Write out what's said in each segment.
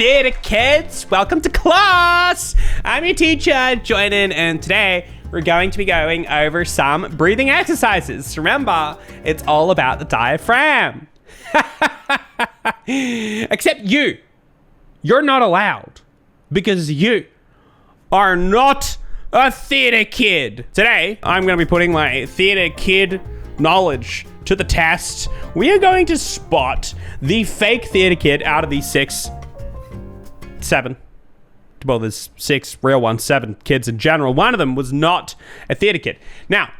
theater kids, welcome to class. I'm your teacher, Joinen, and today we're going to be going over some breathing exercises. Remember, it's all about the diaphragm. Except you're not allowed because you are not a theater kid. Today, I'm going to be putting my theater kid knowledge to the test. We are going to spot the fake theater kid out of these seven. Well, there's 6 real ones, 7 kids in general. One of them was not a theater kid. Now,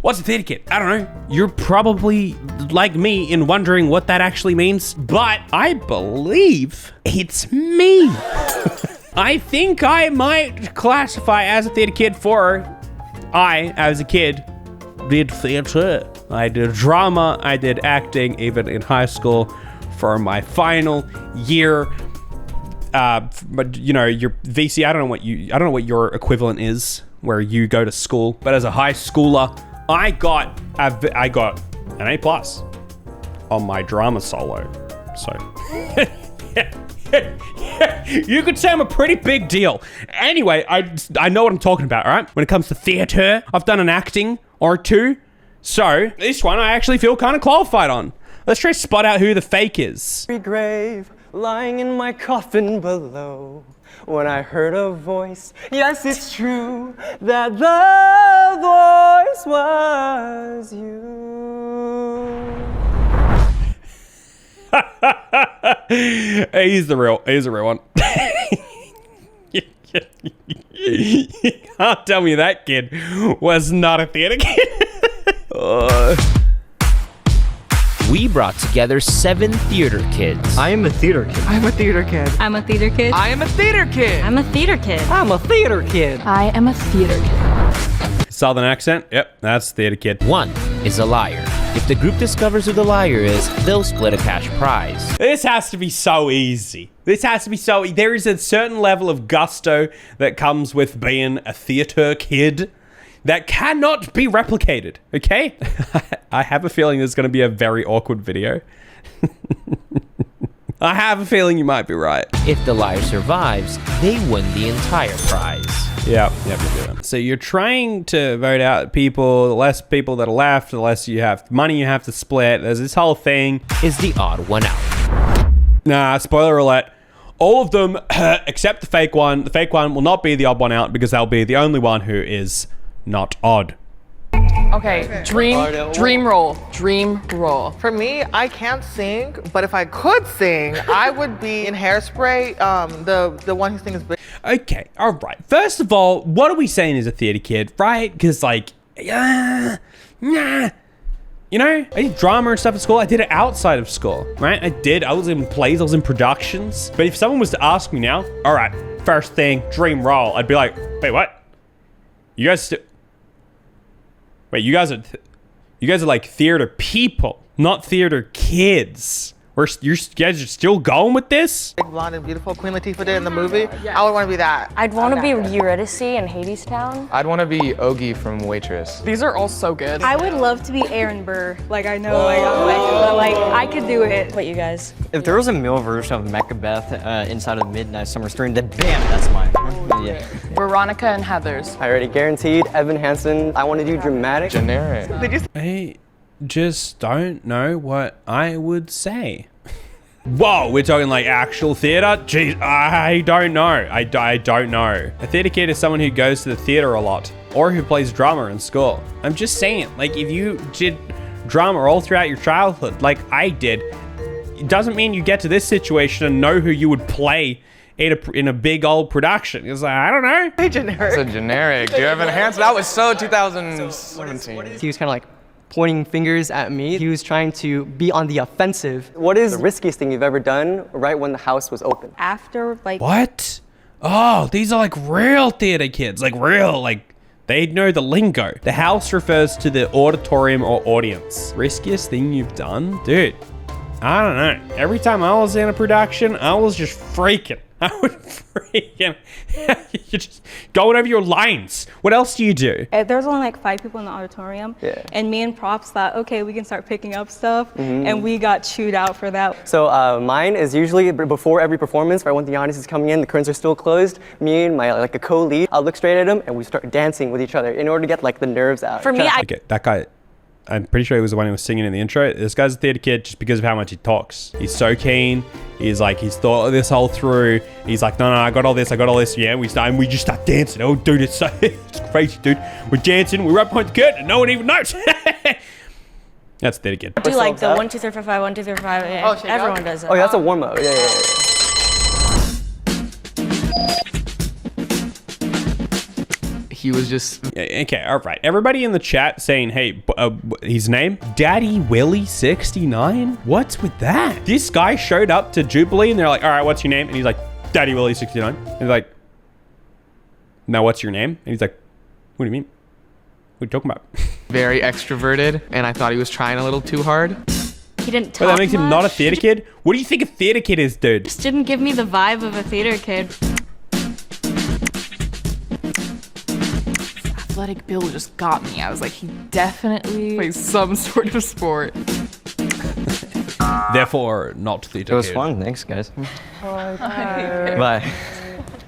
what's a theater kid? I don't know. You're probably like me in wondering what that actually means, but I believe it's me. I think I might classify as a theater kid, for I, as a kid, did theater. I did drama, I did acting, even in high school for my final year. But you know, your VC, I don't know what your equivalent is where you go to school, but as a high schooler, I got an A+ on my drama solo. So you could say I'm a pretty big deal. Anyway, I know what I'm talking about, all right? When it comes to theater, I've done an acting or 2. So this one I actually feel kind of qualified on. Let's try to spot out who the fake is. Grave, lying in my coffin below, when I heard a voice, yes, it's true, that the voice was you. He's the real one. You can't tell me that kid was not a theater kid. We brought together 7 theater kids. I am a theater kid. I'm a theater kid. I'm a theater kid. I am a theater kid. I'm a theater kid. I'm a theater kid. I am a theater kid. Southern accent? Yep, that's theater kid. 1 is a liar. If the group discovers who the liar is, they'll split a cash prize. This has to be so easy. There is a certain level of gusto that comes with being a theater kid that cannot be replicated, okay? I have a feeling there's going to be a very awkward video. I have a feeling you might be right. If the liar survives, they win the entire prize. Yep. So you're trying to vote out people, the less people that are left, the less you have money you have to split. There's this whole thing. Is the odd one out. Nah, spoiler alert. All of them, except the fake one. The fake one will not be the odd one out because they'll be the only one who is not odd. Okay, dream roll. For me, I can't sing, but if I could sing, I would be in Hairspray, the one who sings. Okay, all right. First of all, what are we saying is a theater kid, right? Because like, you know, I did drama and stuff at school. I did it outside of school, right? I was in plays, I was in productions. But if someone was to ask me now, all right, first thing, dream role, I'd be like, wait, what? You guys are like theater people, not theater kids. You guys are still going with this? Big blonde and beautiful Queen Latifah did in the movie. I would want to be that. I'd want to be Eurydice in Hadestown. I'd want to be Ogie from Waitress. These are all so good. I would love to be Aaron Burr. Like, I know, I could do it. What, you guys? If there was a male version of Macbeth inside of Midnight Summer Storm, then bam, that's mine. Yeah. Veronica and Heathers. I already guaranteed. Evan Hansen. I want to do dramatic. Generic. I just don't know what I would say. Whoa, we're talking like actual theater? Jeez, I don't know. I don't know. A theater kid is someone who goes to the theater a lot or who plays drama in school. I'm just saying, like, if you did drama all throughout your childhood, like I did, it doesn't mean you get to this situation and know who you would play in a big old production. It's like, I don't know. Hey, generic. It's a generic. Do you have an enhanced? That was so 2017. He was kind of like pointing fingers at me. He was trying to be on the offensive. What is the riskiest thing you've ever done right when the house was open? After, like... What? Oh, these are like real theater kids. Like real, like they know the lingo. The house refers to the auditorium or audience. Riskiest thing you've done? Dude, I don't know. Every time I was in a production, I was just freaking. I would freak. You're just going over your lines. What else do you do? There's only like 5 people in the auditorium, and me and Props thought, okay, we can start picking up stuff, and we got chewed out for that. So mine is usually before every performance, right when the audience is coming in, the curtains are still closed. Me and my a co-lead, I'll look straight at him and we start dancing with each other in order to get like the nerves out. For me, Okay, that guy, I'm pretty sure he was the one who was singing in the intro. This guy's a theater kid just because of how much he talks. He's so keen. He's thought this whole through. He's like, no, I got all this. Yeah, we just start dancing. Oh, dude, it's crazy, dude. We're dancing. We're right behind the curtain and no one even knows. That's theater kid. do like the 1, 2, 3, 4, 5, 1, 2, 3, 4, 5. Yeah. shake Everyone up. does it. Oh, yeah, that's a warm-up. Yeah. He was just Okay, all right. Everybody in the chat saying, hey, his name? Daddy Willie 69? What's with that? This guy showed up to Jubilee and they're like, all right, what's your name? And he's like, Daddy Willie 69. And he's like, now what's your name? And he's like, what do you mean? What are you talking about? very extroverted, and I thought he was trying a little too hard. He didn't talk Well, that makes him not a much. theater kid? What do you think a theater kid is, dude? Just didn't give me the vibe of a theater kid. Athletic Bill just got me. I was like, he definitely plays some sort of sport. Therefore, not theater It was kid. fun. Thanks, guys. Bye.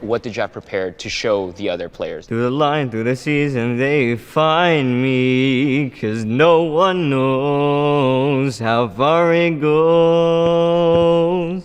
What did you have prepared to show the other players? Through the line, through the season, they find me, 'cause no one knows how far it goes.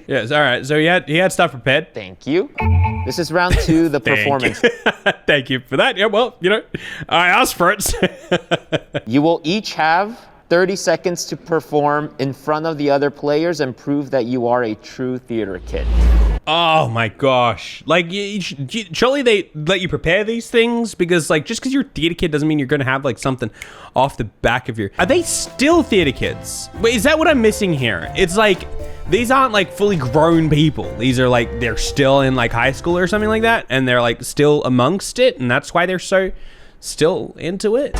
Yes, all right. So he had stuff prepared. Thank you. This is round 2, the performance. Thank you for that. Yeah, well, I asked for it. You will each have 30 seconds to perform in front of the other players and prove that you are a true theater kid. Oh my gosh. Like, surely they let you prepare these things? Because, like, just because you're a theater kid doesn't mean you're going to have, like, something off the back of your... Are they still theater kids? Wait, is that what I'm missing here? It's like, these aren't, like, fully grown people. These are, like, they're still in, like, high school or something like that. And they're, like, still amongst it. And that's why they're so still into it.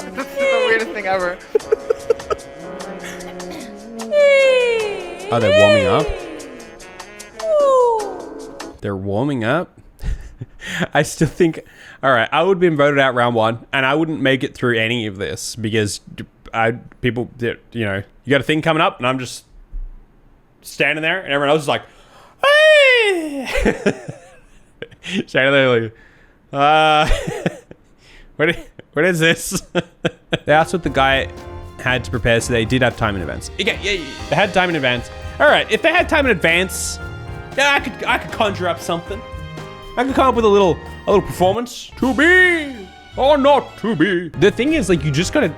This is the weirdest thing ever. Oh, they're warming up? They're warming up? I still think... All right, I would have been voted out round 1, and I wouldn't make it through any of this because people, you got a thing coming up, and I'm just standing there, and everyone else is like, hey! Standing there like, what is this? That's what the guy had to prepare, so they did have time in advance. Okay, yeah, they had time in advance. All right, if they had time in advance, yeah, I could conjure up something. I could come up with a little performance. To be or not to be. The thing is, like, you just gotta do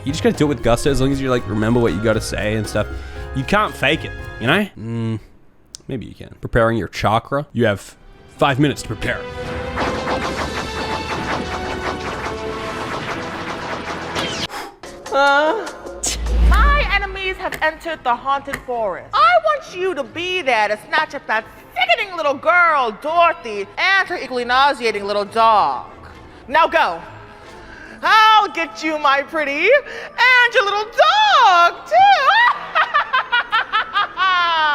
it with gusto. As long as you like remember what you gotta say and stuff. You can't fake it, you know? Maybe you can. Preparing your chakra. You have 5 minutes to prepare. My enemies have entered the haunted forest. I want you to be there to snatch up that sickening little girl, Dorothy, and her equally nauseating little dog. Now go. I'll get you, my pretty, and your little dog, too.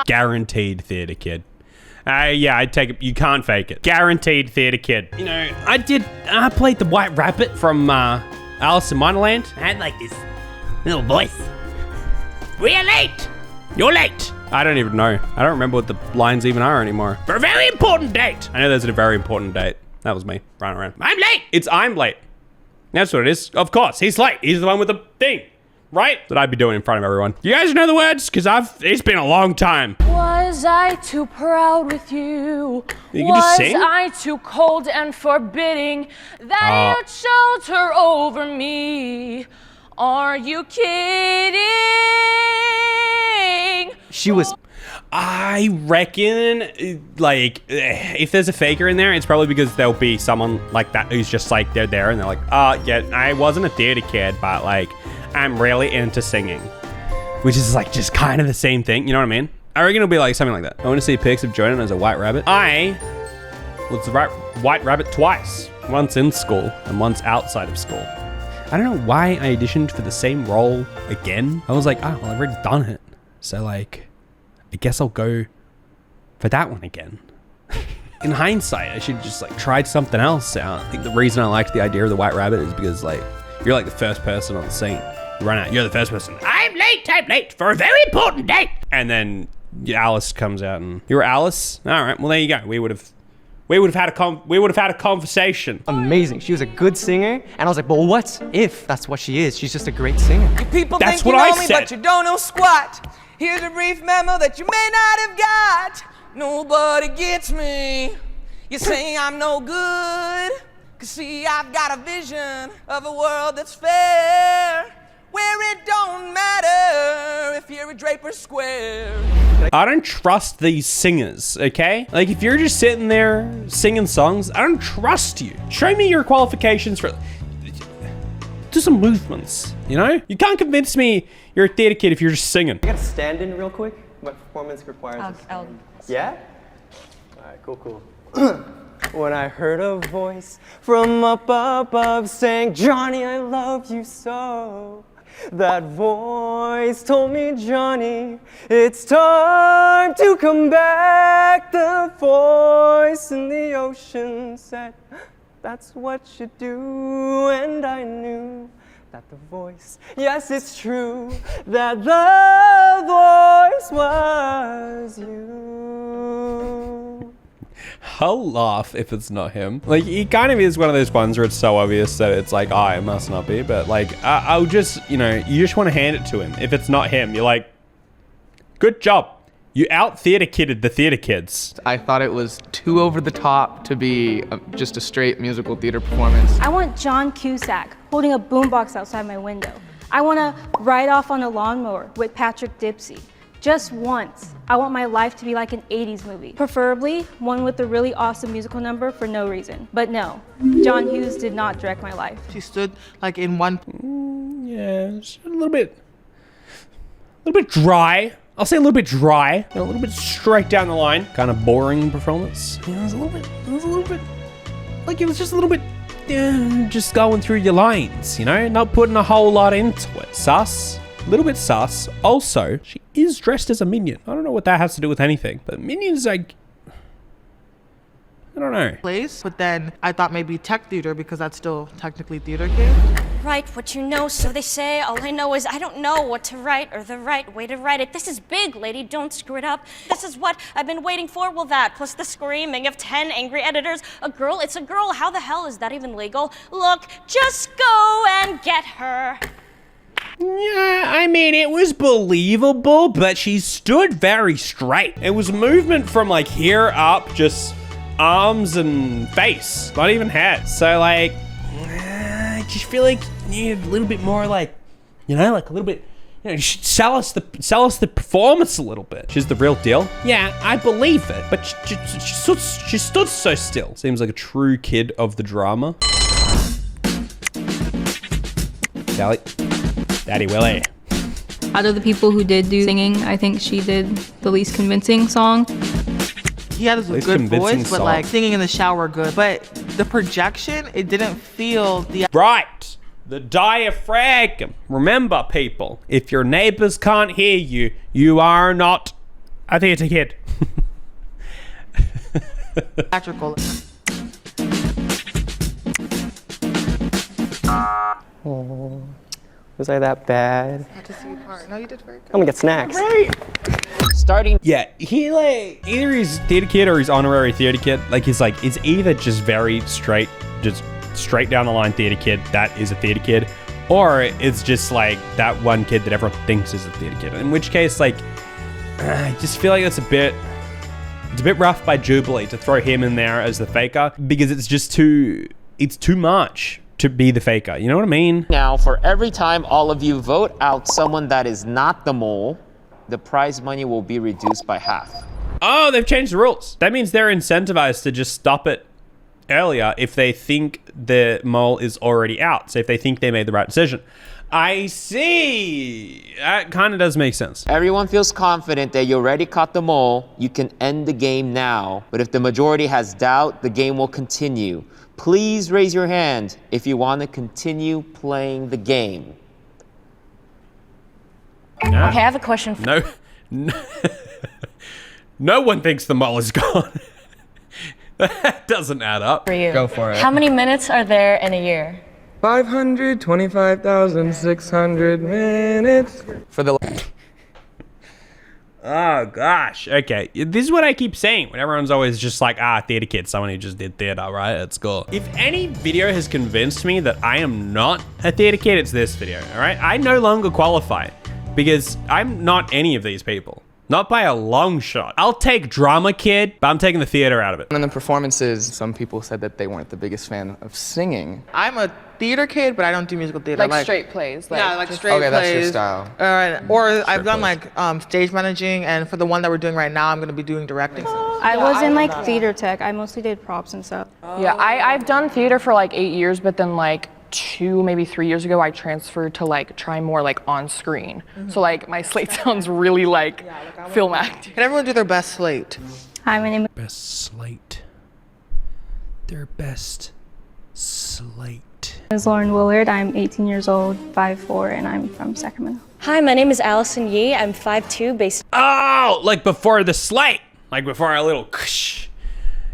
Guaranteed theater kid. Yeah, I take it. You can't fake it. Guaranteed theater kid. You know, I played the White Rabbit from Alice in Wonderland. I had like this little voice. We're late. You're late. I don't even know. I don't remember what the lines even are anymore. For a very important date. I know there's a very important date. That was me running around. I'm late. I'm late. That's what it is. Of course, he's late. He's the one with the thing. Right? That I'd be doing in front of everyone. You guys know the words? Because it's been a long time. Was I too proud with you? You can just sing? Was I too cold and forbidding that you'd shelter over me? Are you kidding? She was... I reckon, like, if there's a faker in there, it's probably because there'll be someone like that who's just like, they're there and they're like, yeah, I wasn't a theater kid, but like, I'm really into singing. Which is like just kind of the same thing, you know what I mean? I reckon it'll be like something like that. I want to see pics of Joinen as a white rabbit. I was the white rabbit twice. Once in school and once outside of school. I don't know why I auditioned for the same role again. I was like, oh, well, I've already done it. So like, I guess I'll go for that one again. In hindsight, I should just like tried something else out. I think the reason I liked the idea of the white rabbit is because like, you're like the first person on the scene. You run out, you're the first person. I'm late for a very important date. And then Alice comes out and, you're Alice? All right, well there you go. We would have had a conversation. Amazing. She was a good singer, and I was like, but what if that's what she is? She's just a great singer. You people That's think what you I know me, said. but you don't know squat. Here's a brief memo that you may not have got. Nobody gets me. You say I'm no good. 'Cause see, I've got a vision of a world that's fair, where it don't matter if you're a Draper Square. I don't trust these singers, okay? Like, if you're just sitting there singing songs, I don't trust you. Show me your qualifications for... Do some movements, you know? You can't convince me you're a theater kid if you're just singing. I gotta stand in real quick. My performance requires Yeah? Alright, cool. When I heard a voice from up above saying, Johnny, I love you so. That voice told me, Johnny, it's time to come back. The voice in the ocean said, that's what you do. And I knew that the voice, yes, it's true, that the voice was you. I'll laugh if it's not him. Like, he kind of is one of those ones where it's so obvious that it's like, oh, it must not be. But like, I'll just, you know, you just want to hand it to him. If it's not him, you're like, good job. You out theater kidded the theater kids. I thought it was too over the top to be just a straight musical theater performance. I want John Cusack holding a boombox outside my window. I want to ride off on a lawnmower with Patrick Dempsey. Just once. I want my life to be like an 80s movie. Preferably one with a really awesome musical number for no reason. But no, John Hughes did not direct my life. She stood like in one... Yeah, it's a little bit dry. I'll say a little bit dry, a little bit straight down the line. Kind of boring performance. Yeah, it was a little bit, like it was just a little bit, just going through your lines, you know? Not putting a whole lot into it. Sus. A little bit sus. Also, she is dressed as a minion. I don't know what that has to do with anything, but minions, like, I don't know. Place, but then I thought maybe tech theater because that's still technically theater kid. Write what you know, so they say. All I know is I don't know what to write or the right way to write it. This is big, lady, don't screw it up. This is what I've been waiting for. Well, that plus the screaming of 10 angry editors. A girl, it's a girl. How the hell is that even legal? Look, just go and get her. Yeah, I mean, it was believable, but she stood very straight. It was movement from like here up, just arms and face, not even head. So like, I just feel like you need a little bit more like, you know, like a little bit, you know, you should sell us the performance a little bit. She's the real deal. Yeah, I believe it, but she stood so still. Seems like a true kid of the drama. Sally. Daddy Willie. Out of the people who did do singing, I think she did the least convincing song. He had a good voice, but like singing in the shower good. But the projection, it didn't feel the... Right. The diaphragm. Remember, people, if your neighbors can't hear you, you are not a theater kid. theatrical. Oh, was I that bad? I had to see your part. No, you did very good. I'm gonna get snacks. Starting. Yeah, he like either he's theater kid or he's honorary theater kid. Like he's like it's either just very straight, just straight down the line theater kid that is a theater kid, or it's just like that one kid that everyone thinks is a theater kid. In which case, like I just feel like it's a bit rough by Jubilee to throw him in there as the faker because it's just too much to be the faker. You know what I mean? Now, for every time all of you vote out someone that is not the mole, the prize money will be reduced by half. Oh, they've changed the rules. That means they're incentivized to just stop it earlier if they think the mole is already out. So if they think they made the right decision. I see. That kind of does make sense. Everyone feels confident that you already caught the mole. You can end the game now. But if the majority has doubt, the game will continue. Please raise your hand if you want to continue playing the game. Okay, I have a question for No. No one thinks the mole is gone. That doesn't add up. you. Go for it. How many minutes are there in a year? 525,600 minutes. For the Oh, gosh. Okay. This is what I keep saying when everyone's always just like, theater kid, someone who just did theater, right? At school. If any video has convinced me that I am not a theater kid, it's this video, all right? I no longer qualify because I'm not any of these people. Not by a long shot. I'll take drama kid, but I'm taking the theater out of it. And then the performances, some people said that they weren't the biggest fan of singing. I'm a theater kid, but I don't do musical theater. Like straight plays. Yeah, like straight Okay, plays. that's your style. Or I've done like stage managing, and for the one that we're doing right now, I'm going to be doing directing. I was in like theater tech. I mostly did props and stuff. Yeah, I've done theater for like 8 years, but then like 2, maybe 3 years ago, I transferred to like try more like on screen. So like my slate sounds really like film acting. Can everyone do their best slate? Hi, my name Best slate. Their best slate. is Lauren Willard. I'm 18 years old, 5'4", and I'm from Sacramento. Hi, my name is Allison Yee. I'm 5'2", based. Oh, like before the slate. Like before a little ksh.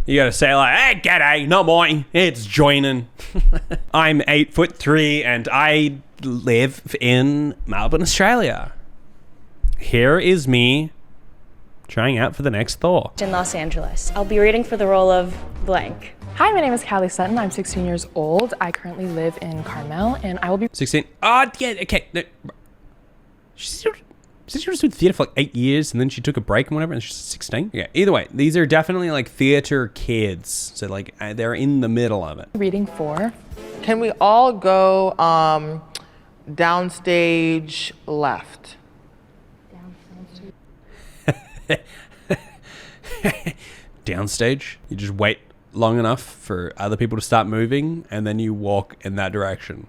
You gotta say like, hey, g'day, not mine, it's Joinen. I'm 8'3" and I live in Melbourne, Australia. Here is me trying out for the next Thor. In Los Angeles. I'll be reading for the role of blank. Hi, my name is Callie Sutton. I'm 16 years old. I currently live in Carmel, and I will be 16. Oh, yeah, okay. No. She was doing theater for like 8 years and then she took a break and whatever and she's 16. Yeah, either way, these are definitely like theater kids. So like they're in the middle of it. reading for. Can we all go downstage left? Downstage, you just wait long enough for other people to start moving and then you walk in that direction.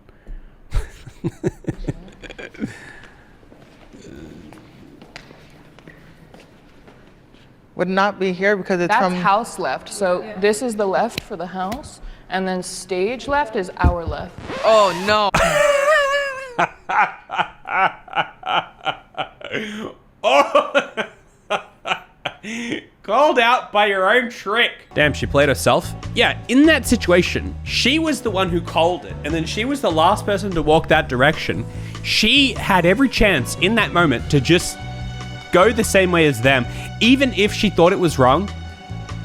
Would not be here because it's That's from house left. So this is the left for the house, and then stage left is our left. Oh no. Oh. Called out by your own trick. Damn, she played herself. Yeah, in that situation, she was the one who called it, and then she was the last person to walk that direction. She had every chance in that moment to just go the same way as them, even if she thought it was wrong.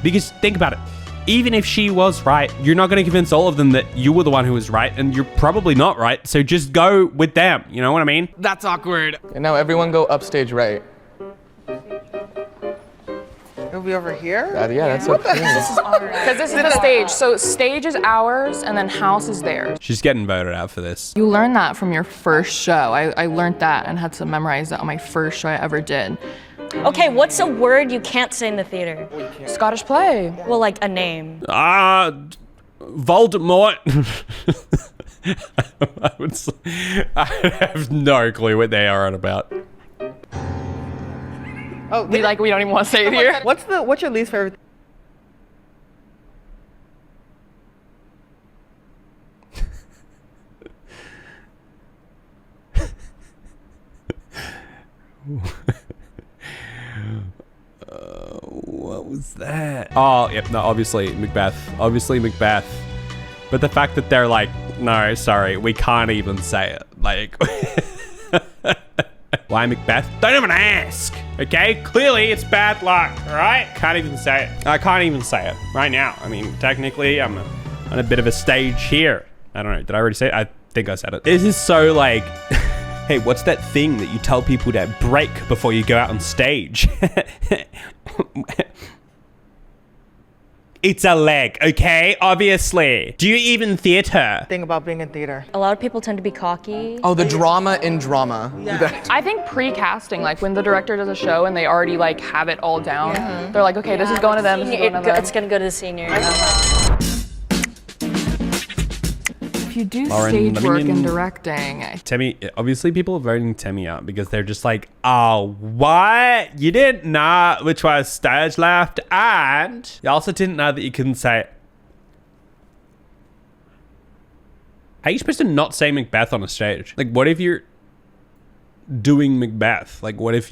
Because think about it. Even if she was right, you're not going to convince all of them that you were the one who was right, and you're probably not right. So just go with them. You know what I mean? That's awkward. And now everyone go upstage right. It'll be over here? Yeah, that's up to you. Because this is the stage. So stage is ours, and then house is theirs. She's getting voted out for this. You learn that from your first show. I learned that and had to memorize that on my first show I ever did. Okay, what's a word you can't say in the theater? Scottish play. Well, like a name. Voldemort. I have no clue what they are on about. Oh, We don't even want to say it here. What's your least favorite? What was that? Oh, yep, no, obviously Macbeth. Obviously Macbeth. But the fact that they're like, no, sorry, we can't even say it. Like, why Macbeth? Don't even ask, okay? Clearly it's bad luck, all right? Can't even say it. I can't even say it right now. I mean, technically I'm on a bit of a stage here. I don't know, did I already say it? I think I said it. This is so like, hey, what's that thing that you tell people to break before you go out on stage? It's a leg, okay? Obviously. Do you even theater? Thing about being in theater. A lot of people tend to be cocky. Oh, the drama in drama. I think pre-casting, like when the director does a show and they already like have it all down, they're like, okay, this is going to them, this is going to them. It's gonna go to the seniors. If you do Lauren, stage let me work in. and directing, Temmie, obviously people are voting Temmie out because they're just like, oh, what? You didn't know which was stage left, and you also didn't know that you couldn't say. How are you supposed to not say Macbeth on a stage? Like, what if you're doing Macbeth? Like, what if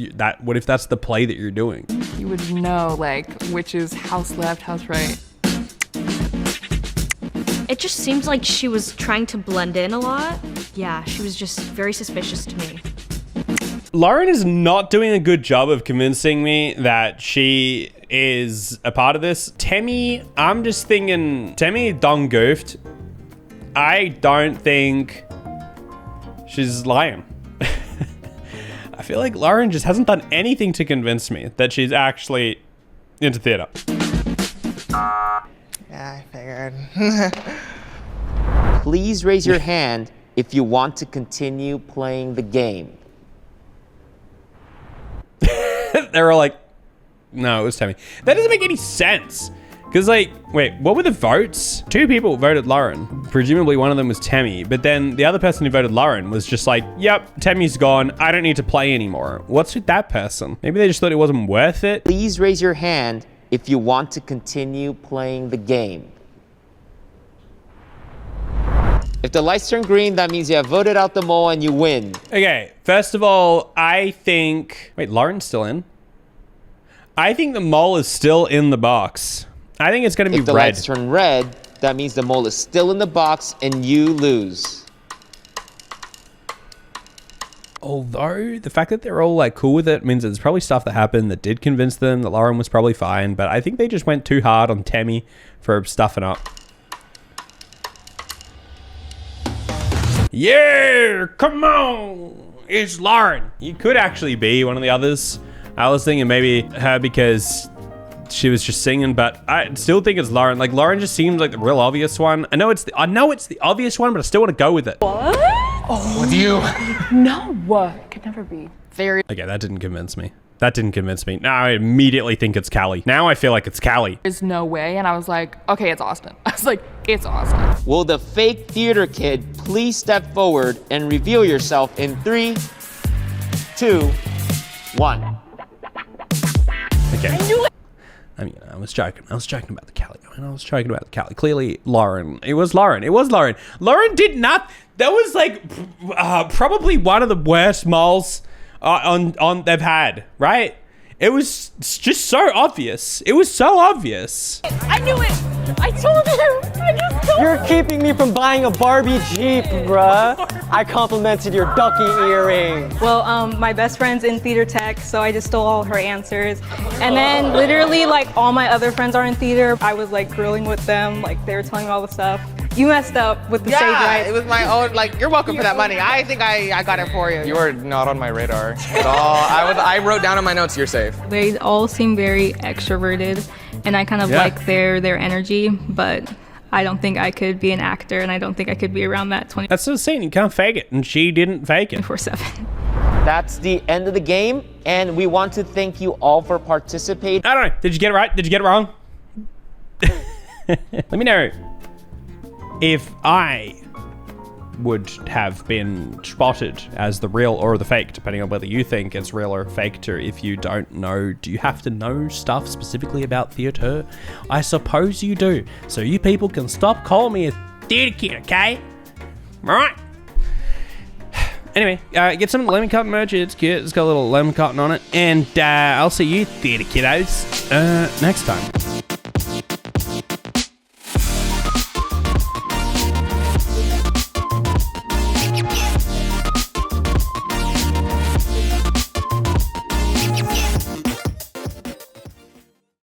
that's the play that you're doing? you would know like which is house left, house right. It just seems like she was trying to blend in a lot. Yeah, she was just very suspicious to me. Lauren is not doing a good job of convincing me that she is a part of this. Temmie, I'm just thinking, Temmie done goofed. I don't think she's lying. I feel like Lauren just hasn't done anything to convince me that she's actually into theater. Yeah, I figured. Please raise your hand if you want to continue playing the game. They were like, no, it was Temmie. That doesn't make any sense. Because, like, wait, what were the votes? 2 people voted Lauren. Presumably one of them was Temmie. But then the other person who voted Lauren was just like, yep, Temmie's gone. I don't need to play anymore. What's with that person? Maybe they just thought it wasn't worth it. Please raise your hand if you want to continue playing the game. If the lights turn green, that means you have voted out the mole and you win. Okay, first of all, I think... Wait, Lauren's still in? I think the mole is still in the box. I think it's going to be If the red. lights turn red, that means the mole is still in the box and you lose. Although, the fact that they're all, like, cool with it means that there's probably stuff that happened that did convince them that Lauren was probably fine, but I think they just went too hard on Temmie for stuffing up. Yeah, come on, it's Lauren. You could actually be one of the others. I was thinking maybe her because she was just singing, but I still think it's Lauren. Like, Lauren just seems like the real obvious one. I know it's the obvious one, but I still want to go with it. What? Oh, with you. No, it could never be. Very. Okay, that didn't convince me. That didn't convince me. Now I immediately think it's Callie. Now I feel like it's Callie. There's no way, and I was like, okay, it's Austin. I was like, it's Austin. Will the fake theater kid please step forward and reveal yourself in 3, 2, 1. Okay. I mean, I was joking. I was joking about the Callie. Clearly, Lauren. It was Lauren. Lauren did not. That was like probably one of the worst moles on they've had. Right? It was just so obvious. It was so obvious. I knew it. I told you. I just told You're keeping me from buying a Barbie Jeep, bruh. I complimented your ducky earring. Well, my best friend's in theater tech, so I just stole all her answers. And then literally, like, all my other friends are in theater. I was, like, grilling with them. Like, they were telling me all the stuff. You messed up with the stage, right? It was my own, like, you're welcome for that money. I think I got it for you. You are not on my radar at all. I wrote down on my notes, you're safe. They all seem very extroverted, and I kind of like their energy, but I don't think I could be an actor, and I don't think I could be around that 24/7. That's what I'm saying. You can't fake it, and she didn't fake it. That's the end of the game, and we want to thank you all for participating. I don't know. Did you get it right? Did you get it wrong? Let me know if I would have been spotted as the real or the fake, depending on whether you think it's real or faked, or if you don't know. Do you have to know stuff specifically about theater? I suppose you do. So you people can stop calling me a theater kid, okay? All right? Anyway, get some lemon cotton merch. It's cute. It's got a little lemon cotton on it. And I'll see you, theater kiddos, next time.